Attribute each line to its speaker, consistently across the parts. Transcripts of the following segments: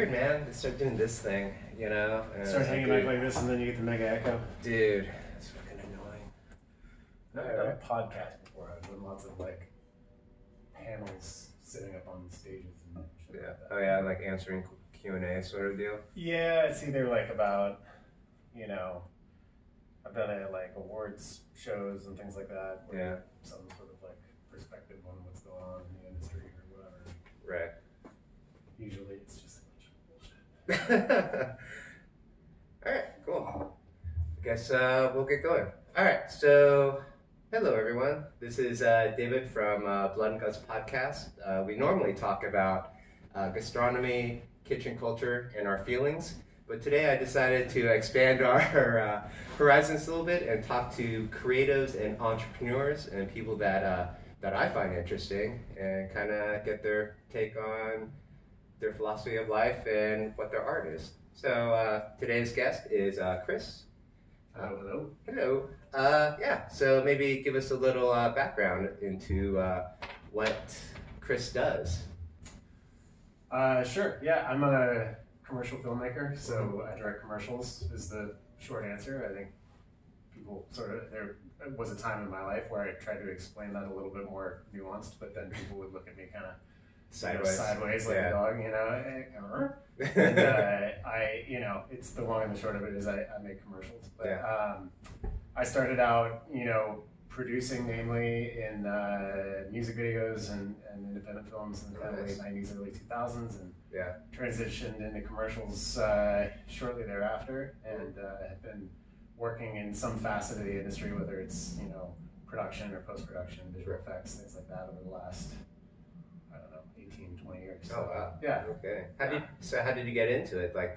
Speaker 1: weird, man. They start doing this thing, you know? And
Speaker 2: Start hanging back like this, and then you get the mega echo.
Speaker 1: Dude, it's fucking annoying.
Speaker 2: I've done a podcast before. I've done lots of like panels sitting up on stages and shit
Speaker 1: Yeah.
Speaker 2: like that.
Speaker 1: Oh yeah, like answering Q&A sort of deal.
Speaker 2: Yeah, it's either like about, you know, I've done it at like awards shows and things like that. Where
Speaker 1: Yeah.
Speaker 2: some sort of like perspective on what's going on in the industry or whatever.
Speaker 1: Right.
Speaker 2: Usually it's just a bunch of bullshit.
Speaker 1: All right, cool. I guess we'll get going. All right, so hello everyone. This is David from Blood and Guts podcast. We normally talk about gastronomy, kitchen culture, and our feelings. But today I decided to expand our horizons a little bit and talk to creatives and entrepreneurs and people that I find interesting and kind of get their take on their philosophy of life and what their art is. So today's guest is Chris.
Speaker 2: Hello.
Speaker 1: Hello. Yeah, so maybe give us a little background into what Chris does.
Speaker 2: Sure. Yeah, I'm a commercial filmmaker, so I direct commercials is the short answer. I think people there was a time in my life where I tried to explain that a little bit more nuanced, but then people would look at me kind of sideways like a dog, you know. And it's the long and the short of it is I make commercials. But I started out, producing mainly in music videos and independent films in the late 90s, early 2000s, and transitioned into commercials shortly thereafter, and have been working in some facet of the industry, whether it's, production or post-production, visual effects, things like that over the last, 18, 20 years.
Speaker 1: Oh wow.
Speaker 2: Yeah.
Speaker 1: Okay. How did you get into it? Like,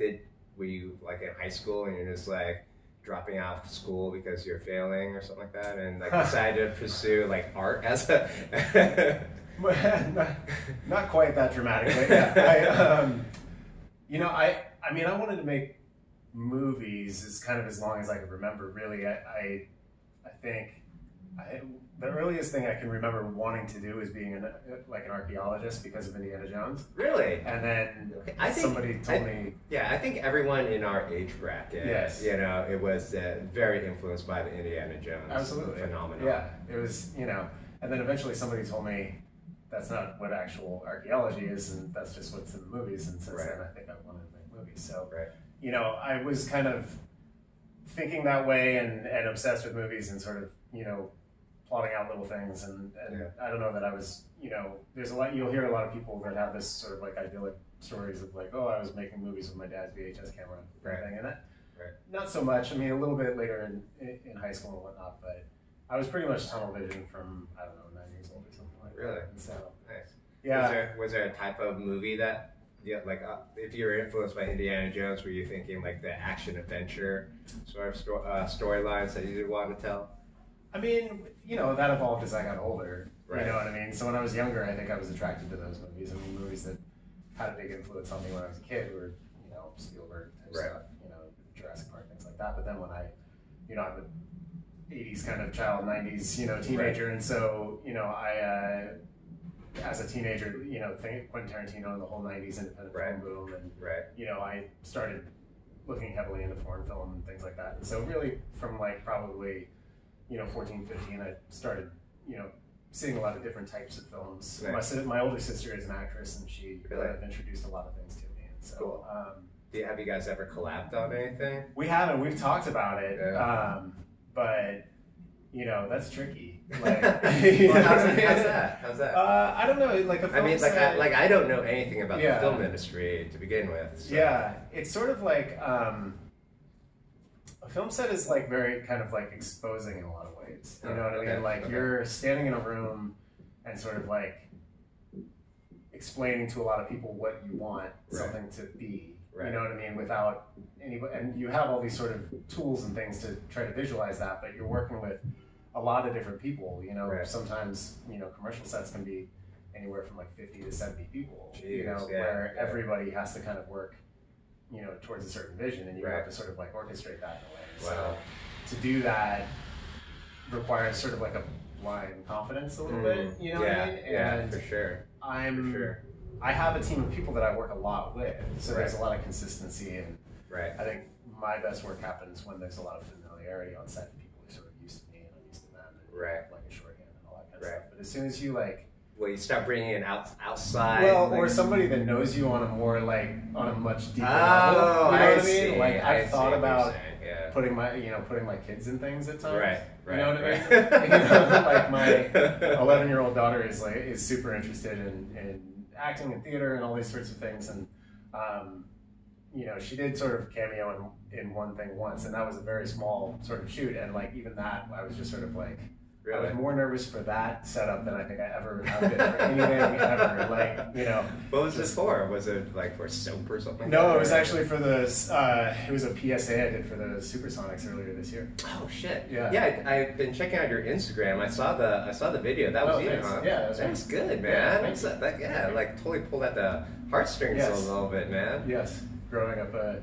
Speaker 1: were you like in high school and you're just like dropping out of school because you're failing or something like that, and like decided to pursue like art as a?
Speaker 2: Not quite that dramatic, but yeah. I wanted to make movies as long as I could remember. Really, I think. The earliest thing I can remember wanting to do is being an archaeologist because of Indiana Jones.
Speaker 1: Really?
Speaker 2: And then
Speaker 1: somebody told me. Yeah, I think everyone in our age bracket, it was very influenced by the Indiana Jones phenomenon.
Speaker 2: Yeah, it was, and then eventually somebody told me that's not what actual archaeology is, and that's just what's in the movies. And since then, I think I wanted to make movies. So, I was kind of thinking that way and obsessed with movies and sort of, plotting out little things, and I don't know that I was, there's you'll hear a lot of people that have this sort of like idyllic stories of like, oh, I was making movies with my dad's VHS camera thing, and that, not so much. I mean, a little bit later in high school and whatnot, but I was pretty much tunnel vision from, 9 years old or something like that.
Speaker 1: Really?
Speaker 2: And so,
Speaker 1: nice.
Speaker 2: Yeah.
Speaker 1: Was there a type of movie that, if you were influenced by Indiana Jones, were you thinking like the action adventure sort of storylines that you want to tell?
Speaker 2: I mean, that evolved as I got older. Right. You know what I mean? So when I was younger, I think I was attracted to those movies. I mean, movies that had a big influence on me when I was a kid were, Spielberg type stuff, Jurassic Park, things like that. But then when I'm an 80s kind of child, 90s, teenager. And so, I, as a teenager, think Quentin Tarantino and the whole 90s independent film boom. And, I started looking heavily into foreign film and things like that. And so really from like probably, 14, 15, I started, seeing a lot of different types of films. Right. My older sister is an actress, and she introduced a lot of things to me. And so,
Speaker 1: cool. Have you guys ever collabed on anything?
Speaker 2: We haven't. We've talked about it, but that's tricky. Like,
Speaker 1: how's that?
Speaker 2: I don't know. Like a film set,
Speaker 1: I don't know anything about the film industry to begin with. So.
Speaker 2: Yeah, it's sort of like. A film set is like very kind of like exposing in a lot of ways. You know what I mean? Like you're standing in a room and sort of like explaining to a lot of people what you want something to be. You know what I mean? Without anybody, and you have all these sort of tools and things to try to visualize that, but you're working with a lot of different people. Sometimes commercial sets can be anywhere from like 50 to 70 people.
Speaker 1: Jeez,
Speaker 2: where everybody has to kind of work. Towards a certain vision, and you have to sort of like orchestrate that in a way.
Speaker 1: Wow.
Speaker 2: So to do that requires sort of like a blind confidence a little bit, what I mean?
Speaker 1: Yeah, for sure.
Speaker 2: I have a team of people that I work a lot with, so
Speaker 1: Right.
Speaker 2: there's a lot of consistency, and
Speaker 1: Right.
Speaker 2: I think my best work happens when there's a lot of familiarity on set, and people are sort of used to me and I'm used to them, and
Speaker 1: Right.
Speaker 2: like a shorthand and all that kind of
Speaker 1: Right.
Speaker 2: stuff. But as soon as you like,
Speaker 1: Well, you start bringing it outside.
Speaker 2: well,
Speaker 1: like,
Speaker 2: or somebody that knows you on a more like on a much deeper level,
Speaker 1: Oh,
Speaker 2: you know
Speaker 1: I
Speaker 2: what I
Speaker 1: see.
Speaker 2: mean? Like
Speaker 1: I
Speaker 2: I've
Speaker 1: see
Speaker 2: thought
Speaker 1: what you're
Speaker 2: about
Speaker 1: saying, yeah.
Speaker 2: putting my kids in things at times.
Speaker 1: Right.
Speaker 2: You know what
Speaker 1: right.
Speaker 2: I mean? You know, like my 11-year-old daughter is super interested in acting and theater and all these sorts of things, and you know, she did sort of cameo in one thing once, and that was a very small sort of shoot, and like even that, I was just sort of like, I
Speaker 1: Really?
Speaker 2: was more nervous for that setup than I think I ever have been for anything ever. Like, you know.
Speaker 1: What was this for? Was it like for soap or something?
Speaker 2: No, it was actually for the. It was a PSA I did for the Supersonics earlier this year.
Speaker 1: Oh shit!
Speaker 2: Yeah.
Speaker 1: Yeah, I've been checking out your Instagram. I saw the video. That was you,
Speaker 2: thanks.
Speaker 1: huh?
Speaker 2: Yeah,
Speaker 1: that was good, man.
Speaker 2: Yeah,
Speaker 1: That's like totally pulled at the heartstrings
Speaker 2: Yes.
Speaker 1: a little bit, man.
Speaker 2: Yes, growing up a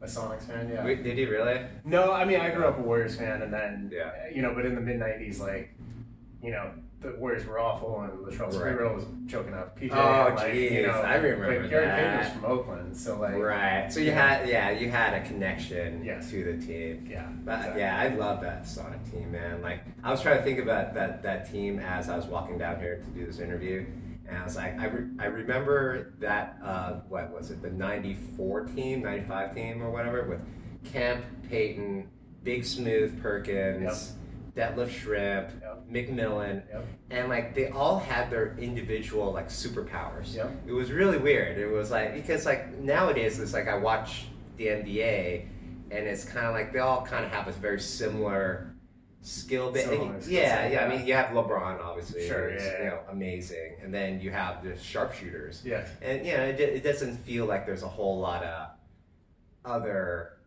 Speaker 2: Sonics fan. Yeah.
Speaker 1: Did you really?
Speaker 2: No, I mean I grew up a Warriors fan, and then
Speaker 1: Yeah.
Speaker 2: you know, but in the mid '90s, like, you know, the Warriors were awful, and Latrell
Speaker 1: Right.
Speaker 2: Sprewell was choking out PJ.
Speaker 1: Oh,
Speaker 2: and, like,
Speaker 1: geez,
Speaker 2: you know,
Speaker 1: I remember
Speaker 2: but Gary Payton
Speaker 1: that.
Speaker 2: was from Oakland, so like.
Speaker 1: Right. So you had a connection
Speaker 2: Yes.
Speaker 1: to the team.
Speaker 2: Yeah.
Speaker 1: But
Speaker 2: exactly.
Speaker 1: yeah, I love that Sonic team, man. Like I was trying to think about that team as I was walking down here to do this interview, and I was like, I remember that what was it, the '94 team, '95 team or whatever, with Kemp, Payton, Big Smooth Perkins, Detlef Shrimp,
Speaker 2: Yep.
Speaker 1: McMillan,
Speaker 2: Yep.
Speaker 1: and like they all had their individual like superpowers.
Speaker 2: Yep.
Speaker 1: It was really weird. It was like because like nowadays it's like I watch the NBA and it's kind of like they all kind of have a very similar skill bit.
Speaker 2: Similar skill
Speaker 1: Yeah,
Speaker 2: set,
Speaker 1: yeah. I
Speaker 2: yeah.
Speaker 1: mean, you have LeBron obviously,
Speaker 2: Sure,
Speaker 1: who's,
Speaker 2: yeah,
Speaker 1: you
Speaker 2: yeah.
Speaker 1: know, amazing, and then you have the sharpshooters,
Speaker 2: Yes.
Speaker 1: and you know it doesn't feel like there's a whole lot of other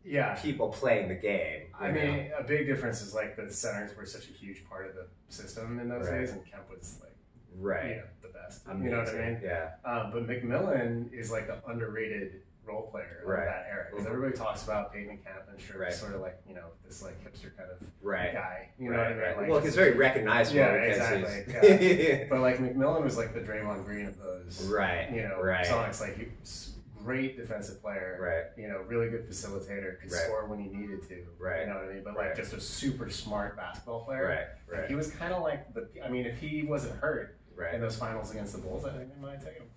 Speaker 2: Yeah.
Speaker 1: people playing the game.
Speaker 2: I
Speaker 1: you know?
Speaker 2: mean, a big difference is like the centers were such a huge part of the system in those
Speaker 1: Right.
Speaker 2: days, and Kemp was like,
Speaker 1: right?
Speaker 2: you know, the best.
Speaker 1: Amazing.
Speaker 2: You know what I mean?
Speaker 1: Yeah.
Speaker 2: But McMillan is like the underrated role player
Speaker 1: Right.
Speaker 2: of that era, because
Speaker 1: Mhm.
Speaker 2: everybody talks about Payton and Kemp and Shrimp
Speaker 1: Right.
Speaker 2: as sort of like, you know, this like hipster kind of
Speaker 1: Right.
Speaker 2: guy. You know
Speaker 1: right,
Speaker 2: what I mean?
Speaker 1: right.
Speaker 2: Like,
Speaker 1: Well, he's very recognizable.
Speaker 2: Yeah,
Speaker 1: because
Speaker 2: exactly,
Speaker 1: he's-
Speaker 2: But like McMillan was like the Draymond Green of those,
Speaker 1: right.
Speaker 2: you know,
Speaker 1: right.
Speaker 2: Sonics. Like he was great defensive player,
Speaker 1: Right.
Speaker 2: you know, really good facilitator, could
Speaker 1: Right.
Speaker 2: score when he needed to,
Speaker 1: Right.
Speaker 2: you know what I mean? But
Speaker 1: Right.
Speaker 2: like just a super smart basketball player.
Speaker 1: Right.
Speaker 2: Like,
Speaker 1: Right.
Speaker 2: he was kind of like I mean, if he wasn't hurt in
Speaker 1: Right.
Speaker 2: those finals against the Bulls, I think they might have taken him.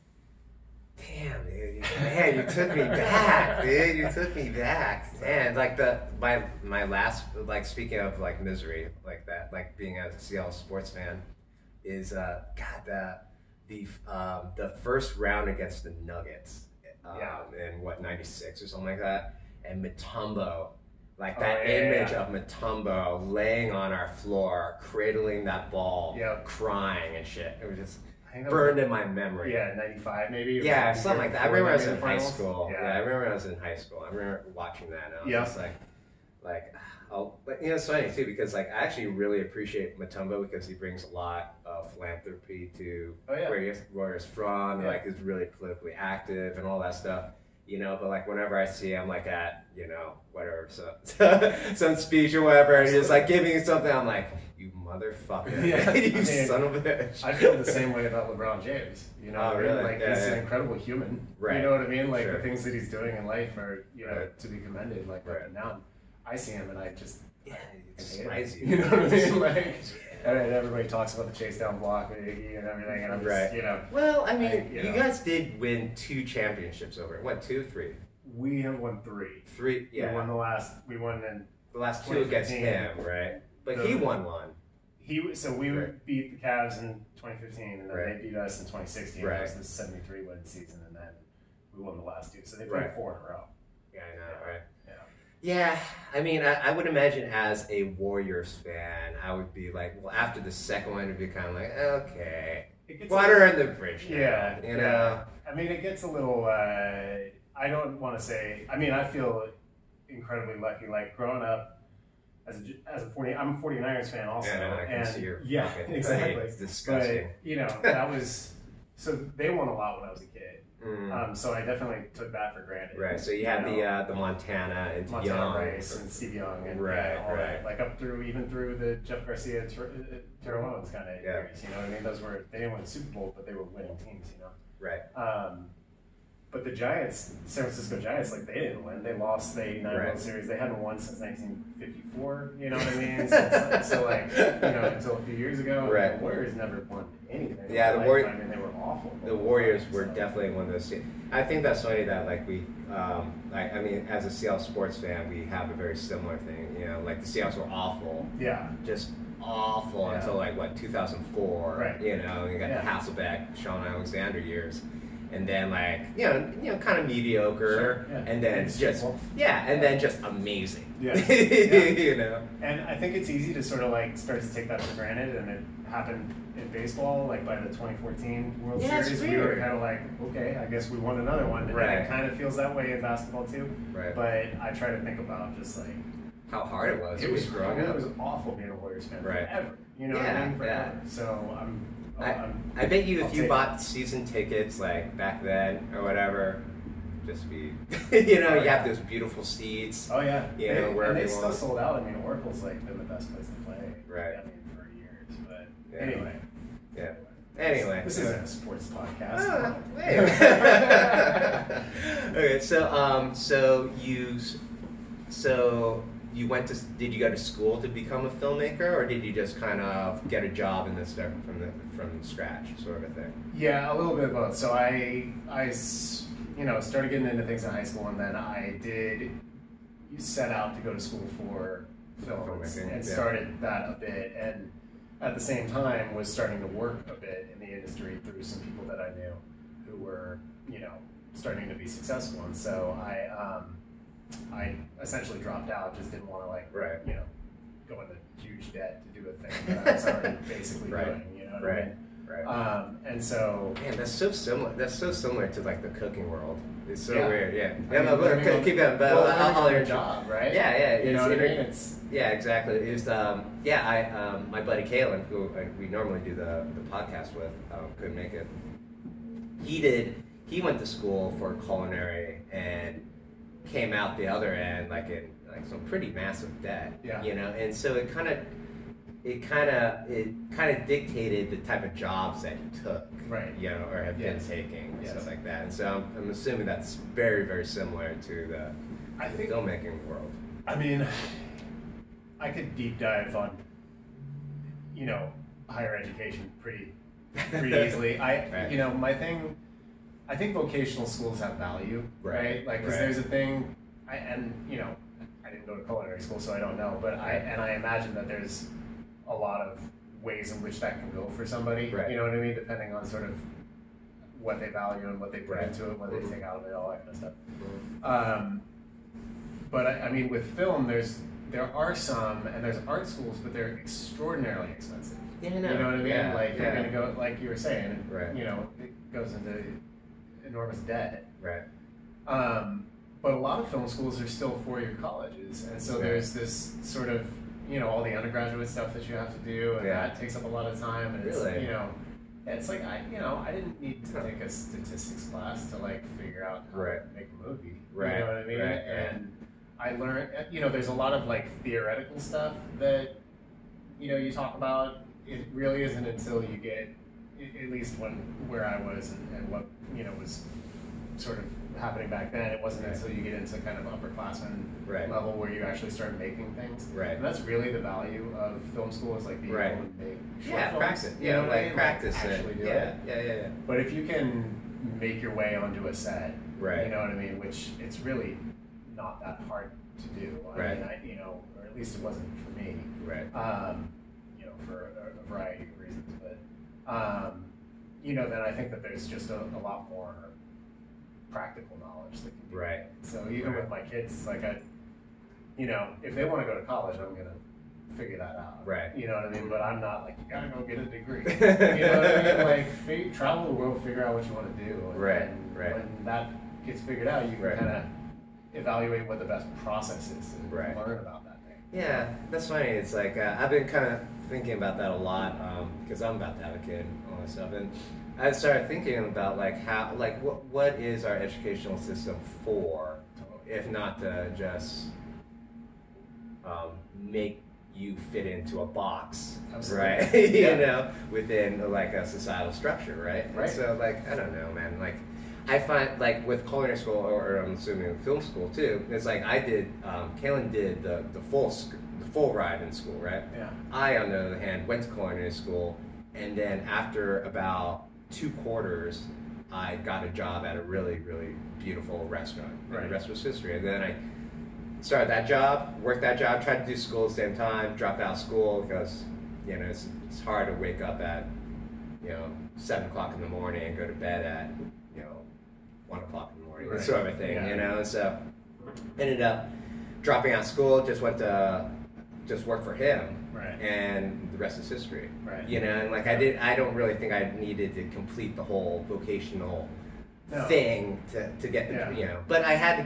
Speaker 1: Damn, dude. Man, you took me back, dude. You took me back. Man, like my last, like speaking of like misery, like that, like being a Seattle sports fan, is the first round against the Nuggets, in what '96 or something like that, and Mutombo. Like that image of Mutombo laying on our floor, cradling that ball,
Speaker 2: Yep.
Speaker 1: crying and shit. It was just
Speaker 2: I think that
Speaker 1: burned
Speaker 2: was,
Speaker 1: in my memory.
Speaker 2: yeah, 95 maybe. Or
Speaker 1: Yeah,
Speaker 2: the
Speaker 1: something
Speaker 2: year
Speaker 1: like that. I
Speaker 2: before
Speaker 1: remember I
Speaker 2: they
Speaker 1: was
Speaker 2: made
Speaker 1: in
Speaker 2: the
Speaker 1: high
Speaker 2: finals.
Speaker 1: school.
Speaker 2: Yeah.
Speaker 1: Yeah, I remember I was in high school. I remember watching that, and I was
Speaker 2: Yeah.
Speaker 1: just like, oh, but you know, it's funny too because like I actually really appreciate Mutombo because he brings a lot of philanthropy to
Speaker 2: Oh, yeah.
Speaker 1: where he's from.
Speaker 2: Yeah.
Speaker 1: Like he's really politically active and all that stuff. You know, but like whenever I see him like at, you know, whatever, so some speech or whatever, and he's like giving something, I'm like, you motherfucker,
Speaker 2: Yeah,
Speaker 1: you
Speaker 2: I mean,
Speaker 1: son of a bitch.
Speaker 2: I feel the same way about LeBron James. You know,
Speaker 1: Oh,
Speaker 2: what I mean?
Speaker 1: really?
Speaker 2: Like
Speaker 1: Yeah,
Speaker 2: he's
Speaker 1: yeah.
Speaker 2: an incredible human.
Speaker 1: Right.
Speaker 2: You know what I mean? Like
Speaker 1: Sure.
Speaker 2: the things that he's doing in life are, you know,
Speaker 1: Right.
Speaker 2: to be commended. Like
Speaker 1: Right.
Speaker 2: up and down. I see him and I just
Speaker 1: Yeah,
Speaker 2: I
Speaker 1: it's
Speaker 2: hate him.
Speaker 1: crazy.
Speaker 2: You know what I mean? Like,
Speaker 1: Yeah.
Speaker 2: and everybody talks about the chase down block and Iggy and everything, and I'm just,
Speaker 1: Right.
Speaker 2: you know,
Speaker 1: Well, I mean,
Speaker 2: you
Speaker 1: you
Speaker 2: know.
Speaker 1: guys did win 2 championships over it. What, 2, 3?
Speaker 2: we have won 3.
Speaker 1: 3, yeah.
Speaker 2: We won in
Speaker 1: The last 2 against
Speaker 2: 2015.
Speaker 1: him, right? But
Speaker 2: The-
Speaker 1: he won one.
Speaker 2: we
Speaker 1: Right.
Speaker 2: beat the Cavs in 2015, and then
Speaker 1: Right.
Speaker 2: they beat us in 2016.
Speaker 1: Right.
Speaker 2: That was the 73 win season, and then we won the last 2. So they played
Speaker 1: Right.
Speaker 2: 4 in a row.
Speaker 1: Yeah, I know, right?
Speaker 2: Yeah.
Speaker 1: Yeah, I mean, I would imagine as a Warriors fan, I would be like, well, after the second one, it'd be kind of like, okay,
Speaker 2: It gets
Speaker 1: water under the bridge. now,
Speaker 2: Yeah,
Speaker 1: you know.
Speaker 2: I mean, it gets a little. I don't want to say. I mean, I feel incredibly lucky. Like growing up as a 40, I'm a 49ers fan also.
Speaker 1: Yeah, I can
Speaker 2: and
Speaker 1: see your
Speaker 2: yeah,
Speaker 1: fucking
Speaker 2: exactly.
Speaker 1: thing. It's disgusting.
Speaker 2: But you know, that was so they won a lot when I was a kid.
Speaker 1: Mm.
Speaker 2: So I definitely took that for granted.
Speaker 1: Right, so you had
Speaker 2: know,
Speaker 1: the Montana and
Speaker 2: Montana
Speaker 1: Young.
Speaker 2: Rice and Steve Young and
Speaker 1: Right,
Speaker 2: all
Speaker 1: right.
Speaker 2: that, like up through even through the Jeff Garcia, Terrell Owens kind of
Speaker 1: Yeah.
Speaker 2: years. You know what I mean? They didn't win the Super Bowl, but they were winning teams. You know.
Speaker 1: Right.
Speaker 2: But the Giants, San Francisco Giants, like they didn't win. They lost the '89 World Series. They hadn't won since 1954. You know what I mean? So like, until a few years ago, the Warriors never won anything.
Speaker 1: Yeah, the Warriors.
Speaker 2: I mean, they were awful.
Speaker 1: The Warriors were definitely one of those teams. I think that's funny that like we, I mean, as a Seattle sports fan, we have a very similar thing. You know, like the Seahawks were awful.
Speaker 2: Yeah.
Speaker 1: Just awful until like 2004.
Speaker 2: Right.
Speaker 1: You know, you got the Hasselbeck, Sean Alexander years. And then like kind of mediocre, and then then just amazing.
Speaker 2: Yeah.
Speaker 1: You know.
Speaker 2: And I think it's easy to sort of like start to take that for granted, and it happened in baseball. Like by the 2014 World Series, we were kind of like, okay, I guess we won another one. And it kind of feels that way in basketball too. Right. But I try to think about just like
Speaker 1: how hard it was.
Speaker 2: It was awful being a Warriors fan forever. You know what I mean? Forever. So
Speaker 1: I bet you if you bought season tickets like back then or whatever, just be you have those beautiful seats.
Speaker 2: Oh yeah.
Speaker 1: Wherever
Speaker 2: they still sold out. I mean, Oracle's like been the best place to play.
Speaker 1: Right.
Speaker 2: I mean, for years. But anyway.
Speaker 1: Yeah. Anyway.
Speaker 2: This isn't a sports podcast.
Speaker 1: Okay, you went to? Did you go to school to become a filmmaker, or did you just kind of get a job and then start from scratch, sort of thing?
Speaker 2: Yeah, a little bit of both. So I started getting into things in high school, and then I did set out to go to school for filmmaking and started that a bit, and at the same time was starting to work a bit in the industry through some people that I knew who were starting to be successful, and so I essentially dropped out, just didn't want to go into huge debt to do a thing that I was already basically doing, you know what I mean?
Speaker 1: Right.
Speaker 2: And so...
Speaker 1: Man, that's so similar to like the cooking world. It's so weird, yeah. Keep going, but
Speaker 2: I'll your job, right?
Speaker 1: Yeah.
Speaker 2: You know what I mean?
Speaker 1: Yeah, exactly. It was, my buddy Kalen, who we normally do the podcast with, couldn't make it. He went to school for culinary and came out the other end like in some pretty massive debt.
Speaker 2: Yeah.
Speaker 1: And so it kind of dictated the type of jobs that he took.
Speaker 2: Right.
Speaker 1: Or have been taking and stuff like that. And so I'm assuming that's very, very similar to the filmmaking world.
Speaker 2: I mean, I could deep dive on higher education pretty easily. My thing, I think vocational schools have value, right? Like, because there's a thing, I didn't go to culinary school, so I don't know, but I imagine that there's a lot of ways in which that can go for somebody, you know what I mean? Depending on sort of what they value and what they put into it, what they take out of it, all that kind of stuff. But I mean, with film, there are some, and there's art schools, but they're extraordinarily expensive.
Speaker 1: Yeah,
Speaker 2: you know what I mean?
Speaker 1: Yeah,
Speaker 2: like you're gonna go, like you were saying, it goes into enormous debt.
Speaker 1: Right.
Speaker 2: But a lot of film schools are still four-year colleges, and so there's this sort of all the undergraduate stuff that you have to do, and that takes up a lot of time. And
Speaker 1: really?
Speaker 2: It's like I didn't need to take a statistics class to like figure out how to make a movie.
Speaker 1: Right.
Speaker 2: You know what I mean?
Speaker 1: Right.
Speaker 2: And I learned, there's a lot of like theoretical stuff that you talk about. It really isn't until you get, at least where I was and what was sort of happening back then. It wasn't until you get into kind of upperclassmen level where you actually start making things.
Speaker 1: Right.
Speaker 2: And that's really the value of film school, is like being able to make short films.
Speaker 1: Practice. Practice it. Yeah.
Speaker 2: But if you can make your way onto a set,
Speaker 1: right.
Speaker 2: You know what I mean? Which it's really not that hard to do. I mean, or at least it wasn't for me.
Speaker 1: Right.
Speaker 2: For a variety of reasons, but then I think that there's just a lot more practical knowledge that can be
Speaker 1: right.
Speaker 2: So even with my kids, it's like if they want to go to college, I'm gonna figure that out.
Speaker 1: Right.
Speaker 2: You know what I mean? But I'm not like, you gotta go get a degree. You know what I mean? Like travel the world, figure out what you want to do. And when that gets figured out, you can kind of evaluate what the best process is to learn about that thing.
Speaker 1: Yeah, that's funny. It's like I've been kind of thinking about that a lot because I'm about to have a kid and all that stuff, and I started thinking about what is our educational system for, if not to just make you fit into a box,
Speaker 2: Absolutely.
Speaker 1: right?
Speaker 2: Yeah.
Speaker 1: You know, within like a societal structure, right?
Speaker 2: Right.
Speaker 1: And so like, I don't know, man, like I find like with culinary school, or I'm assuming film school too, it's like I did, Kaylin did the full ride in school, right?
Speaker 2: Yeah.
Speaker 1: I, on the other hand, went to culinary school, and then after about 2 quarters, I got a job at a really, really beautiful restaurant. And
Speaker 2: Right.
Speaker 1: the rest was history. And then I started that job, worked that job, tried to do school at the same time, dropped out of school because, you know, it's hard to wake up at, you know, 7 o'clock in the morning and go to bed at, you know, 1 o'clock in the morning,
Speaker 2: Right.
Speaker 1: that sort of thing,
Speaker 2: Yeah.
Speaker 1: you know. And so ended up dropping out of school, just worked for him.
Speaker 2: Right.
Speaker 1: And the rest is history.
Speaker 2: Right.
Speaker 1: You know, and like I don't really think I needed to complete the whole vocational
Speaker 2: No.
Speaker 1: thing to get,
Speaker 2: Yeah.
Speaker 1: you know. But I had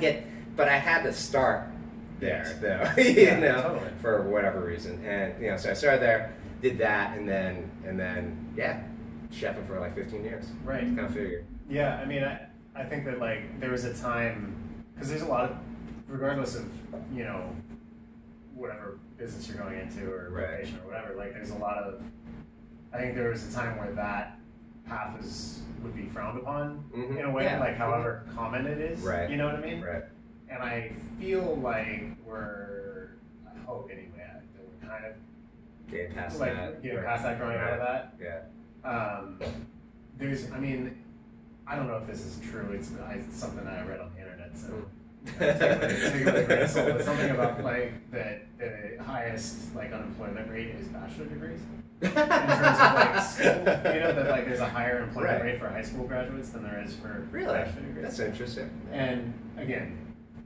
Speaker 1: to start there,
Speaker 2: Yes.
Speaker 1: though, you
Speaker 2: Yeah,
Speaker 1: know,
Speaker 2: totally.
Speaker 1: for whatever reason. And, you know, so I started there, did that, and then, yeah, chefing for like 15 years.
Speaker 2: Right.
Speaker 1: Kind of figured.
Speaker 2: Yeah, I mean, I think that like there was a time, because there's a lot of, regardless of, you know, whatever business you're going into or
Speaker 1: Right.
Speaker 2: vocation or whatever, like there's a lot of, I think there was a time where that path would be frowned upon
Speaker 1: Mhm.
Speaker 2: in a way,
Speaker 1: Yeah.
Speaker 2: like however common it is.
Speaker 1: Right.
Speaker 2: You know what I mean?
Speaker 1: Right.
Speaker 2: And I feel like I hope anyway, that we're kind of
Speaker 1: Getting past
Speaker 2: like
Speaker 1: that.
Speaker 2: getting
Speaker 1: Right.
Speaker 2: past that, growing out of that.
Speaker 1: Yeah.
Speaker 2: I mean, I don't know if this is true. It's something that I read on the internet, so
Speaker 1: Mm.
Speaker 2: take it with a grain of salt. But something about like that the highest like unemployment rate is bachelor degrees. In terms of like school, you know, that like there's a higher employment
Speaker 1: Right.
Speaker 2: rate for high school graduates than there is for
Speaker 1: Really?
Speaker 2: bachelor degrees.
Speaker 1: That's interesting.
Speaker 2: And again,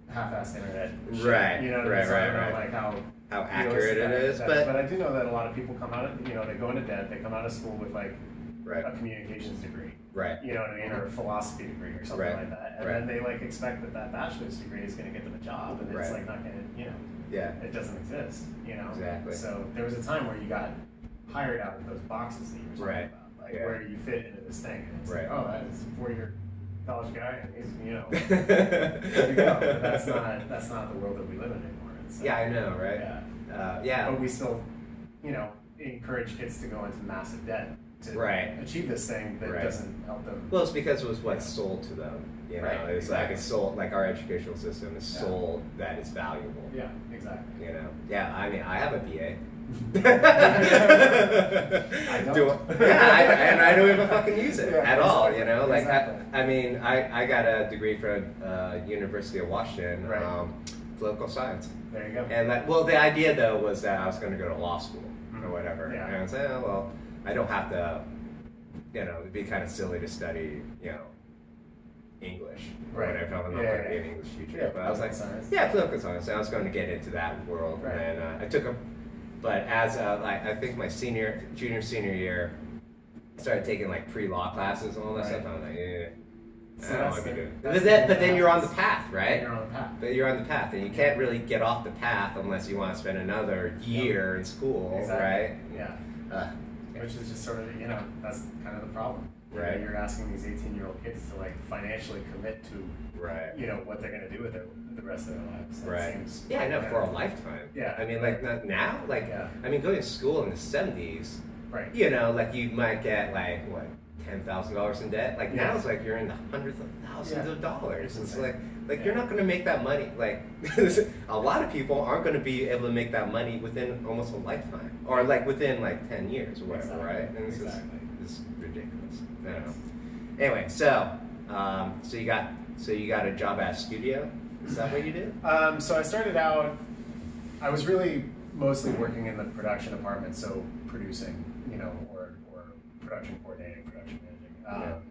Speaker 2: half-assed internet. Shit,
Speaker 1: Right,
Speaker 2: You know,
Speaker 1: right,
Speaker 2: so I don't
Speaker 1: right,
Speaker 2: know,
Speaker 1: right.
Speaker 2: like how
Speaker 1: Accurate it is,
Speaker 2: but
Speaker 1: but
Speaker 2: I do know that a lot of people come out of, you know, they go into debt, they come out of school with like
Speaker 1: right,
Speaker 2: a communications degree,
Speaker 1: right,
Speaker 2: you know what I mean, or a philosophy degree or something
Speaker 1: Right.
Speaker 2: like that, and
Speaker 1: Right.
Speaker 2: then they like expect that bachelor's degree is going to get them a job, and it's
Speaker 1: Right.
Speaker 2: like not going to, you know,
Speaker 1: yeah,
Speaker 2: it doesn't exist, you know.
Speaker 1: Exactly.
Speaker 2: So there was a time where you got hired out of those boxes that you were talking
Speaker 1: Right.
Speaker 2: about, like
Speaker 1: Yeah.
Speaker 2: where you fit into this thing, and it's
Speaker 1: Right.
Speaker 2: like, oh, that's a 4-year college guy, and he's, you know, there you go. But that's not the world that we live in anymore. And so,
Speaker 1: Yeah, I know, right?
Speaker 2: Yeah.
Speaker 1: Yeah,
Speaker 2: But we still, you know, encourage kids to go into massive debt to
Speaker 1: Right.
Speaker 2: achieve this thing that
Speaker 1: Right.
Speaker 2: doesn't help them.
Speaker 1: well, it's because it was what's sold to them. You know,
Speaker 2: Right,
Speaker 1: it's like
Speaker 2: exactly.
Speaker 1: it's sold. Like our educational system is
Speaker 2: Yeah.
Speaker 1: sold that it's valuable.
Speaker 2: Yeah, exactly.
Speaker 1: You know. Yeah, I mean, I have a BA.
Speaker 2: I don't.
Speaker 1: And I don't even fucking use it
Speaker 2: Yeah,
Speaker 1: at all. You
Speaker 2: exactly,
Speaker 1: know, like
Speaker 2: exactly.
Speaker 1: I mean, I got a degree from University of Washington,
Speaker 2: Right.
Speaker 1: political science.
Speaker 2: There you go.
Speaker 1: And like, well, the idea though was that I was going to go to law school or whatever.
Speaker 2: Yeah.
Speaker 1: And I was like, oh, well, I don't have to. You know, it'd be kind of silly to study, you know, English or
Speaker 2: Right.
Speaker 1: whatever. I'm not
Speaker 2: Yeah,
Speaker 1: going to be
Speaker 2: yeah.
Speaker 1: an English teacher.
Speaker 2: Yeah,
Speaker 1: but I was like,
Speaker 2: political science.
Speaker 1: yeah, political science. I was going to get into that world,
Speaker 2: Right.
Speaker 1: and I took a. But as like I think my junior senior year, I started taking like pre-law classes and all that
Speaker 2: Right.
Speaker 1: stuff. I'm like, yeah.
Speaker 2: So
Speaker 1: I don't
Speaker 2: that's
Speaker 1: want to be
Speaker 2: the-
Speaker 1: doing.
Speaker 2: that's
Speaker 1: But then you're on the
Speaker 2: balance.
Speaker 1: path, right?
Speaker 2: You're on the path.
Speaker 1: But you're on the path, and you can't really get off the path unless you want to spend another year in school,
Speaker 2: Exactly.
Speaker 1: right?
Speaker 2: Yeah. Which is just sort of, you know, that's kind of the problem. You know,
Speaker 1: Right.
Speaker 2: You're asking these 18-year-old kids to like financially commit to,
Speaker 1: Right.
Speaker 2: you know, what they're going to do with the rest of their lives. That
Speaker 1: Right.
Speaker 2: seems
Speaker 1: Yeah, I know, for a
Speaker 2: kind of-
Speaker 1: lifetime.
Speaker 2: Yeah.
Speaker 1: I mean, like not now, like
Speaker 2: Yeah.
Speaker 1: I mean, going to school in the '70s,
Speaker 2: Right.
Speaker 1: you know, like you might get like what $10,000 in debt. Like
Speaker 2: Yeah.
Speaker 1: now it's like you're in the hundreds of thousands
Speaker 2: Yeah.
Speaker 1: of dollars.
Speaker 2: It's
Speaker 1: It's
Speaker 2: insane.
Speaker 1: like
Speaker 2: Yeah.
Speaker 1: you're not going to make that money. Like a lot of people aren't going to be able to make that money within almost a lifetime, or like within like 10 years or whatever,
Speaker 2: Exactly.
Speaker 1: right? And this
Speaker 2: Exactly.
Speaker 1: is ridiculous. I don't know. Anyway, so you got a job at a studio. Is that what you did?
Speaker 2: So I started out, I was really mostly working in the production department, so producing, you know, or production coordinating, production managing,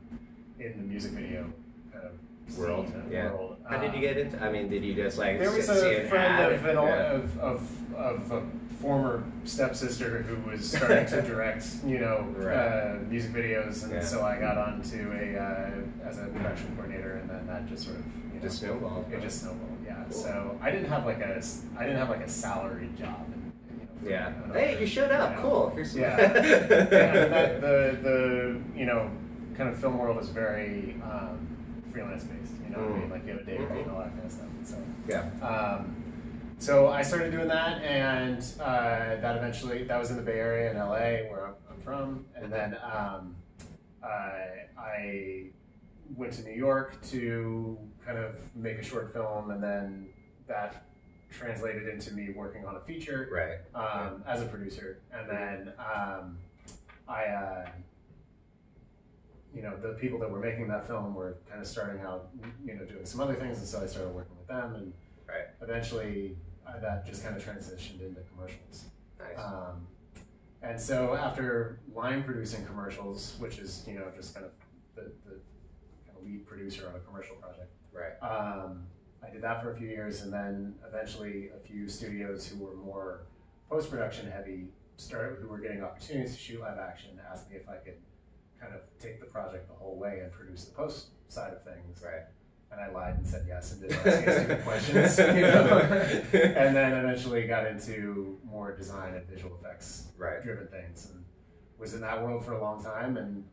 Speaker 2: in the music video kind of
Speaker 1: World,
Speaker 2: scene and
Speaker 1: yeah.
Speaker 2: world.
Speaker 1: How did you get into? I mean, did you just like
Speaker 2: There was
Speaker 1: see
Speaker 2: a
Speaker 1: an
Speaker 2: friend
Speaker 1: ad
Speaker 2: of, of a former stepsister who was starting to direct, you know,
Speaker 1: Right.
Speaker 2: music videos, and
Speaker 1: Yeah.
Speaker 2: so I got onto as a production coordinator, and then that just sort of, you know,
Speaker 1: Just snowballed.
Speaker 2: It just snowballed, yeah.
Speaker 1: Cool.
Speaker 2: So I didn't have like a salaried job. You know,
Speaker 1: Yeah.
Speaker 2: for
Speaker 1: Hey, you showed up.
Speaker 2: you know.
Speaker 1: Cool. Here's some.
Speaker 2: Yeah. Yeah, I mean, the you know, kind of film world is very freelance based. You know what I mean? Like you have a day rate and all that kind of stuff. And so
Speaker 1: Yeah.
Speaker 2: So I started doing that, and that was in the Bay Area in LA, where I'm from, and then I went to New York to kind of make a short film, and then that translated into me working on a feature as a producer, and then the people that were making that film were kind of starting out, doing some other things, and so I started working with them, and eventually that just kind of transitioned into commercials.
Speaker 1: Nice.
Speaker 2: And so after line producing commercials, which is just kind of the kind of lead producer on a commercial project, I did that for a few years, and then eventually a few studios who were more post-production heavy who were getting opportunities to shoot live action asked me if I could kind of take the project the whole way and produce the post side of things. And I lied and said yes and didn't ask any stupid questions. And then eventually got into more design and visual effects driven things, and was in that world for a long time, and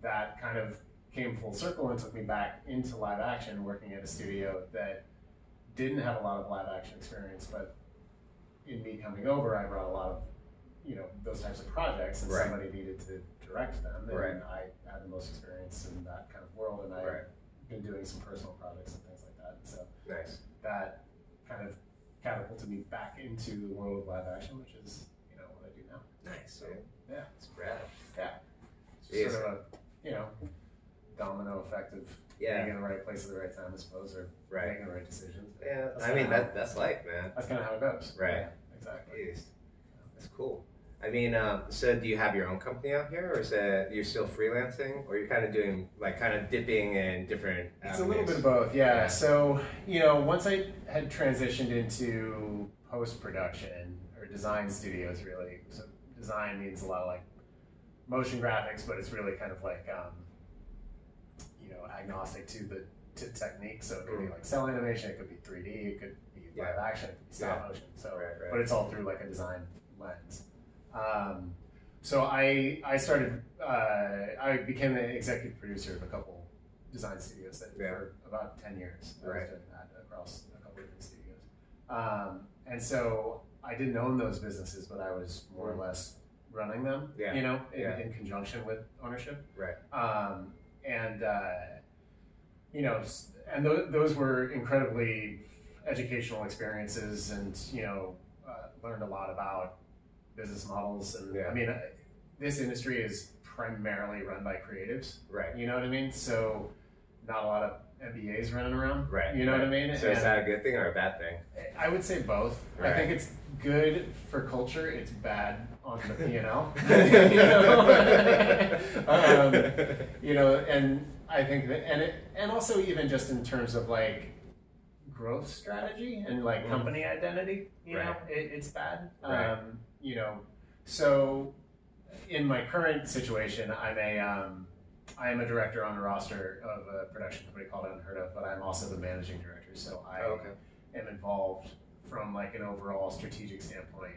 Speaker 2: that kind of came full circle and took me back into live action, working at a studio that didn't have a lot of live action experience, but in me coming over, I brought a lot of those types of projects, and somebody needed to direct them, and I had the most experience in that kind of world, and I've been doing some personal projects and things like that. So that kind of catapulted me back into the world of live action, which is what I do now.
Speaker 1: Nice.
Speaker 2: So yeah,
Speaker 1: it's rad.
Speaker 2: Yeah, it's sort of a domino effect of being in the right place at the right time, I suppose, or making the right decisions.
Speaker 1: Yeah, I mean that's life, man.
Speaker 2: That's kind of how it goes.
Speaker 1: Right.
Speaker 2: Yeah, exactly.
Speaker 1: Jeez. That's cool. I mean, so do you have your own company out here, or is it you're still freelancing, or you're kind of doing kind of dipping in different avenues?
Speaker 2: It's a little bit of both, yeah. So, once I had transitioned into post-production or design studios, really, so design means a lot of like motion graphics, but it's really kind of like, agnostic to technique. So it could be like cell animation, it could be 3D, it could be live action, it could be stop motion. So, but it's all through like a design lens. So I started, I became the executive producer of a couple design studios for about 10 years. I was doing that across a couple different studios. And so I didn't own those businesses, but I was more or less running them, in conjunction with ownership. And those were incredibly educational experiences, and learned a lot about business models, and I mean, this industry is primarily run by creatives, you know what I mean? So not a lot of MBAs running around, you know what I mean?
Speaker 1: So is that a good thing or a bad thing?
Speaker 2: I would say both. I think it's good for culture, it's bad on the P&L. And I think that, and also even just in terms of like growth strategy and like company identity, it's bad. So in my current situation, I am a director on a roster of a production company called Unheard Of, but I'm also the managing director. So I am involved from like an overall strategic standpoint.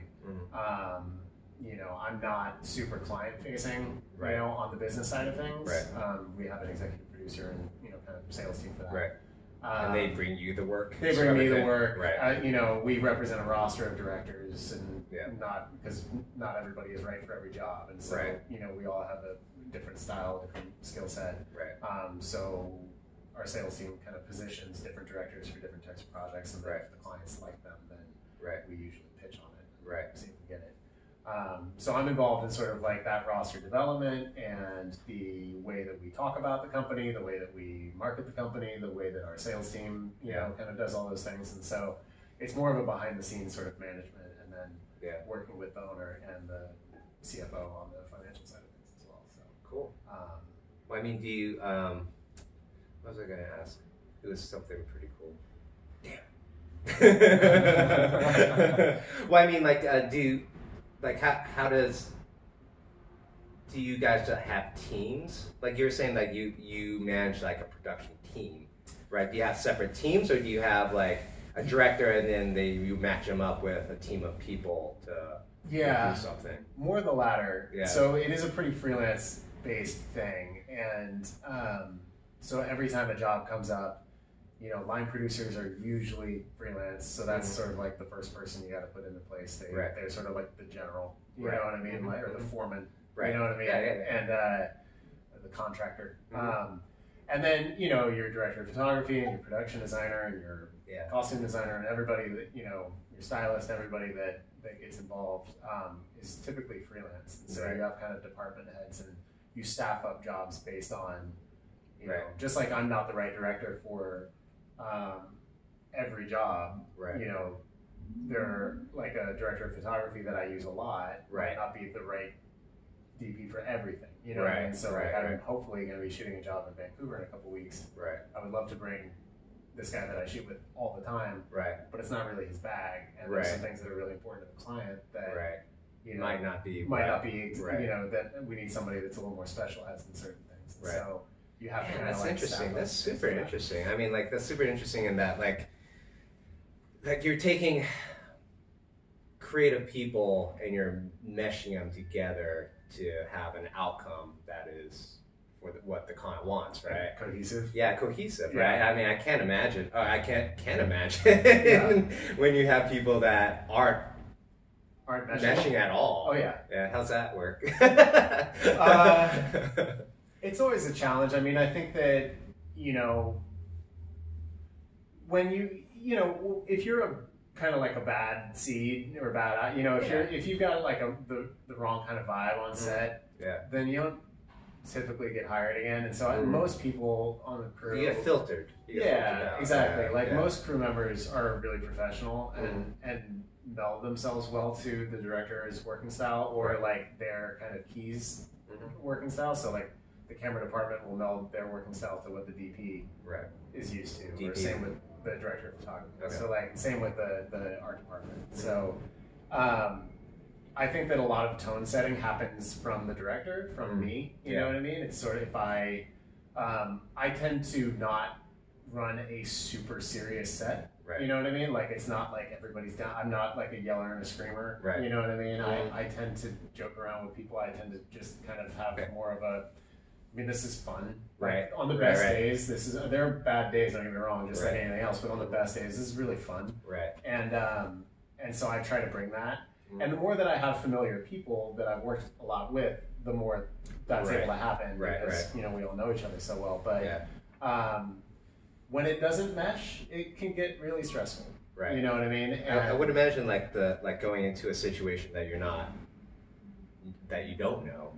Speaker 2: I'm not super client facing, on the business side of things. We have an executive producer and kind of sales team for that.
Speaker 1: And they bring you the work.
Speaker 2: They bring me the work. We represent a roster of directors, and not because not everybody is right for every job, and so we all have a different style, different skill set. So our sales team kind of positions different directors for different types of projects, and if the clients like them, then we usually pitch on it. See if we get it. So I'm involved in sort of like that roster development and the way that we talk about the company, the way that we market the company, the way that our sales team, kind of does all those things. And so it's more of a behind the scenes sort of management, and then working with the owner and the CFO on the financial side of things as well. So
Speaker 1: cool. Well, I mean, do you, what was I going to ask? It was something pretty cool. Damn. Well, I mean, like, how do you guys have teams? Like you're saying, like you manage like a production team, right? Do you have separate teams, or do you have like a director and then you match them up with a team of people to do something?
Speaker 2: More the latter. So it is a pretty freelance based thing, and so every time a job comes up, line producers are usually freelance, so that's sort of like the first person you got to put into place. They're sort of like the general, you know what I mean, like, or the foreman, you know what I mean, and the contractor. And then your director of photography and your production designer and your costume designer and everybody that your stylist, everybody that gets involved is typically freelance. And so you have kind of department heads and you staff up jobs based on just like I'm not the right director for every job. They're like a director of photography that I use a lot might not be the right DP for everything, what I mean? So I'm hopefully going to be shooting a job in Vancouver in a couple weeks. I would love to bring this guy that I shoot with all the time, but it's not really his bag, and there's some things that are really important to the client that might not be that we need somebody that's a little more specialized in certain things. So you have to.
Speaker 1: That's interesting. That's super interesting. I mean, like that's super interesting in that like you're taking creative people and you're meshing them together to have an outcome that is for what the client wants, right?
Speaker 2: Cohesive.
Speaker 1: Yeah, cohesive, right? I mean, I can't imagine. I can't imagine when you have people that aren't meshing at all.
Speaker 2: Oh yeah.
Speaker 1: Yeah. How's that work?
Speaker 2: It's always a challenge. I mean, I think that when if you're a kind of like a bad seed or bad, if you've got like the wrong kind of vibe on set, then you don't typically get hired again. And so most people on the crew,
Speaker 1: you get filtered.
Speaker 2: Exactly. Most crew members are really professional and meld themselves well to the director's working style or like their kind of keys working style. So like the camera department will meld their working style to what the DP is used to. Or same with the director of photography. So like same with the art department. So I think that a lot of tone setting happens from the director, from me. You know what I mean? It's sort of if I tend to not run a super serious set. You know what I mean? Like it's not like everybody's down. I'm not like a yeller and a screamer. You know what I mean? I tend to joke around with people. I tend to just kind of have more of a. I mean, this is fun. On the best days, there are bad days. Don't get me wrong, just like anything else. But on the best days, this is really fun. And so I try to bring that. And the more that I have familiar people that I've worked a lot with, the more that's able to happen because we all know each other so well. But when it doesn't mesh, it can get really stressful. You know what I mean? And
Speaker 1: I would imagine like going into a situation that you don't know.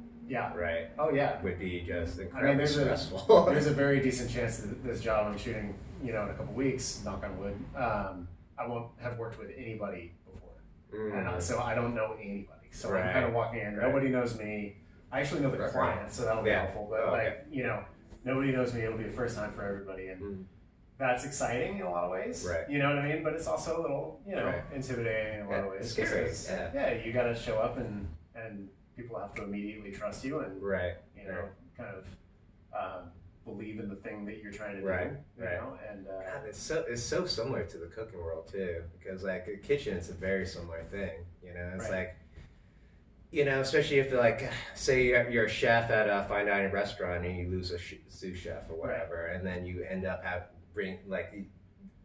Speaker 2: Oh yeah.
Speaker 1: Would be just incredibly stressful.
Speaker 2: There's a very decent chance that this job I'm shooting, in a couple weeks, knock on wood, I won't have worked with anybody before, and so I don't know anybody. So I'm kind of walking in. Nobody knows me. I actually know the client, so that'll be helpful. But nobody knows me. It'll be the first time for everybody, and that's exciting in a lot of ways. You know what I mean? But it's also a little, intimidating in a lot of ways.
Speaker 1: Scary.
Speaker 2: You got to show up and people have to immediately trust you and kind of believe in the thing that you're trying to do. And
Speaker 1: God, it's so similar to the cooking world too, because like a kitchen is a very similar thing. It's like especially if like say you're a chef at a fine dining restaurant and you lose a sous chef or whatever, and then you end up bring like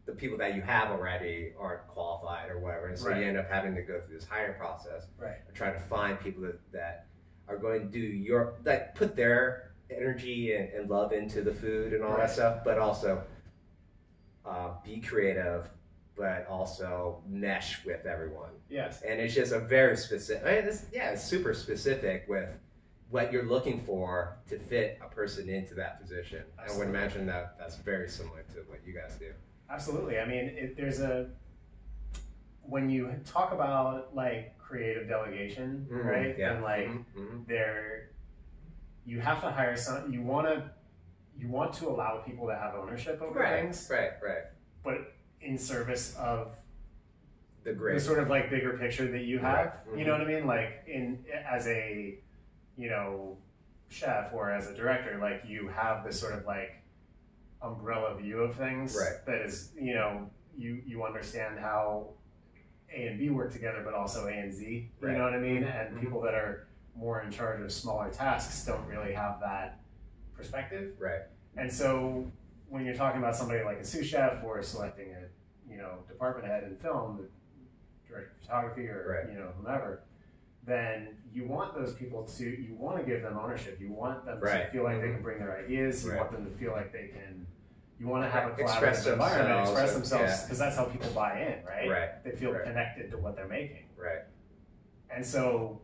Speaker 1: the people that you have already aren't qualified or whatever, and so you end up having to go through this hiring process, trying to find people that are going to do put their energy and love into the food and all that stuff, but also be creative, but also mesh with everyone. And it's just a very specific. It's super specific with what you're looking for to fit a person into that position. I would imagine that that's very similar to what you guys do.
Speaker 2: Absolutely. I mean, when you talk about like creative delegation, and like you have to hire you want to allow people to have ownership over things, but in service of the sort of like bigger picture that you have. You know what I mean? Like as a chef or as a director, like you have this sort of like umbrella view of things that is you understand how A and B work together, but also A and Z. You know what I mean? And people that are more in charge of smaller tasks don't really have that perspective. And so when you're talking about somebody like a sous chef or selecting a department head in film, the director of photography or whomever, then you want those people you want to give them ownership. You want them to feel like they can bring their ideas. You want them to feel like they can. You want to have a collaborative environment, express themselves, because that's how people buy in, right?
Speaker 1: Right.
Speaker 2: They feel connected to what they're making.
Speaker 1: Right.
Speaker 2: And so,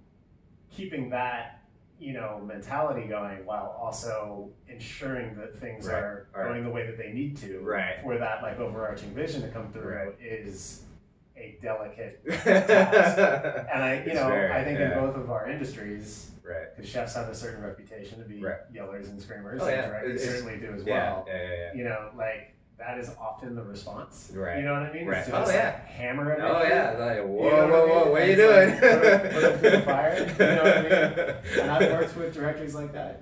Speaker 2: keeping that mentality going while also ensuring that things are going the way that they need to for that like overarching vision to come through is a delicate task. And I think in both of our industries, because chefs have a certain reputation to be yellers and screamers, and directors certainly do as well. Like that is often the response. Right. You know what I mean? It's to just hammer it.
Speaker 1: Oh yeah. Like, whoa, what are you doing?
Speaker 2: Like, put them through the fire. You know what I mean? And I've worked with directors like that.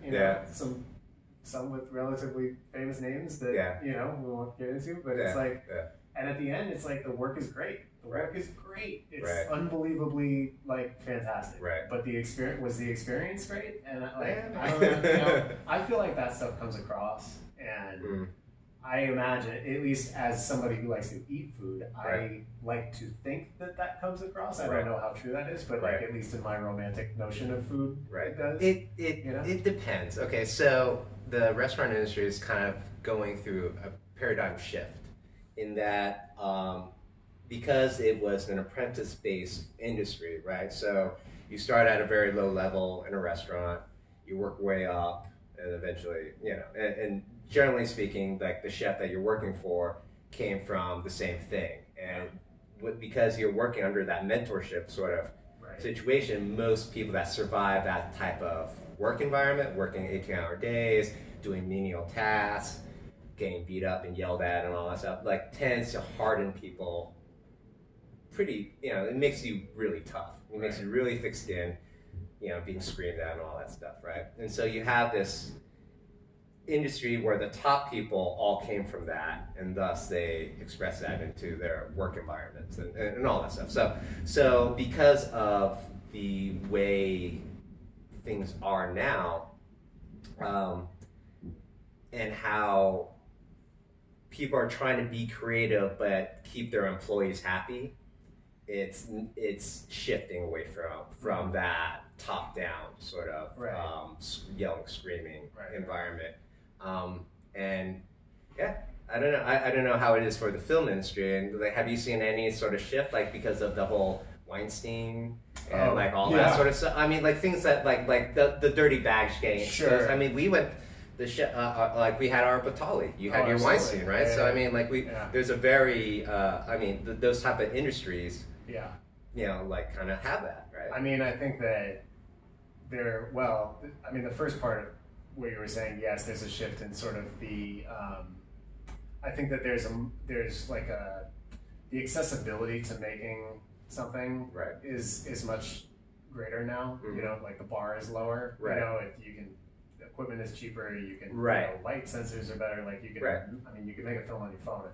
Speaker 2: Some with relatively famous names that we won't get into, but it's like, and at the end, it's like the work is great. The work is great. It's unbelievably like fantastic. Right. But the experience great? And I don't know. I feel like that stuff comes across, and I imagine, at least as somebody who likes to eat food, I like to think that comes across. I don't know how true that is, but like at least in my romantic notion of food, it does.
Speaker 1: It depends. Okay, so the restaurant industry is kind of going through a paradigm shift in that because it was an apprentice-based industry, right? So you start at a very low level in a restaurant, you work way up, and eventually, and generally speaking, like the chef that you're working for came from the same thing. And because you're working under that mentorship sort of situation, most people that survive that type of work environment, working 18-hour days, doing menial tasks, getting beat up and yelled at and all that stuff, like tends to harden people pretty, it makes you really tough. It makes you really thick-skinned, being screamed at and all that stuff, right? And so you have this industry where the top people all came from that, and thus they express that into their work environments and all that stuff. So because of the way things are now, and how people are trying to be creative but keep their employees happy, it's shifting away from that top-down sort of yelling, screaming environment. And I don't know. I don't know how it is for the film industry. And like, have you seen any sort of shift, like because of the whole Weinstein and like all that sort of stuff? I mean, like things that like the dirty bags getting exposed. I mean, we went like we had our Batali. You had your Weinstein, right? So I mean, like there's a very I mean, those type of industries. Like kind of have that, right?
Speaker 2: I mean, I think that the first part of what you were saying, yes, there's a shift in sort of the, I think that there's like the accessibility to making something is much greater now. Like the bar is lower. Equipment is cheaper. You can, light sensors are better. Like you can, I mean, you can make a film on your phone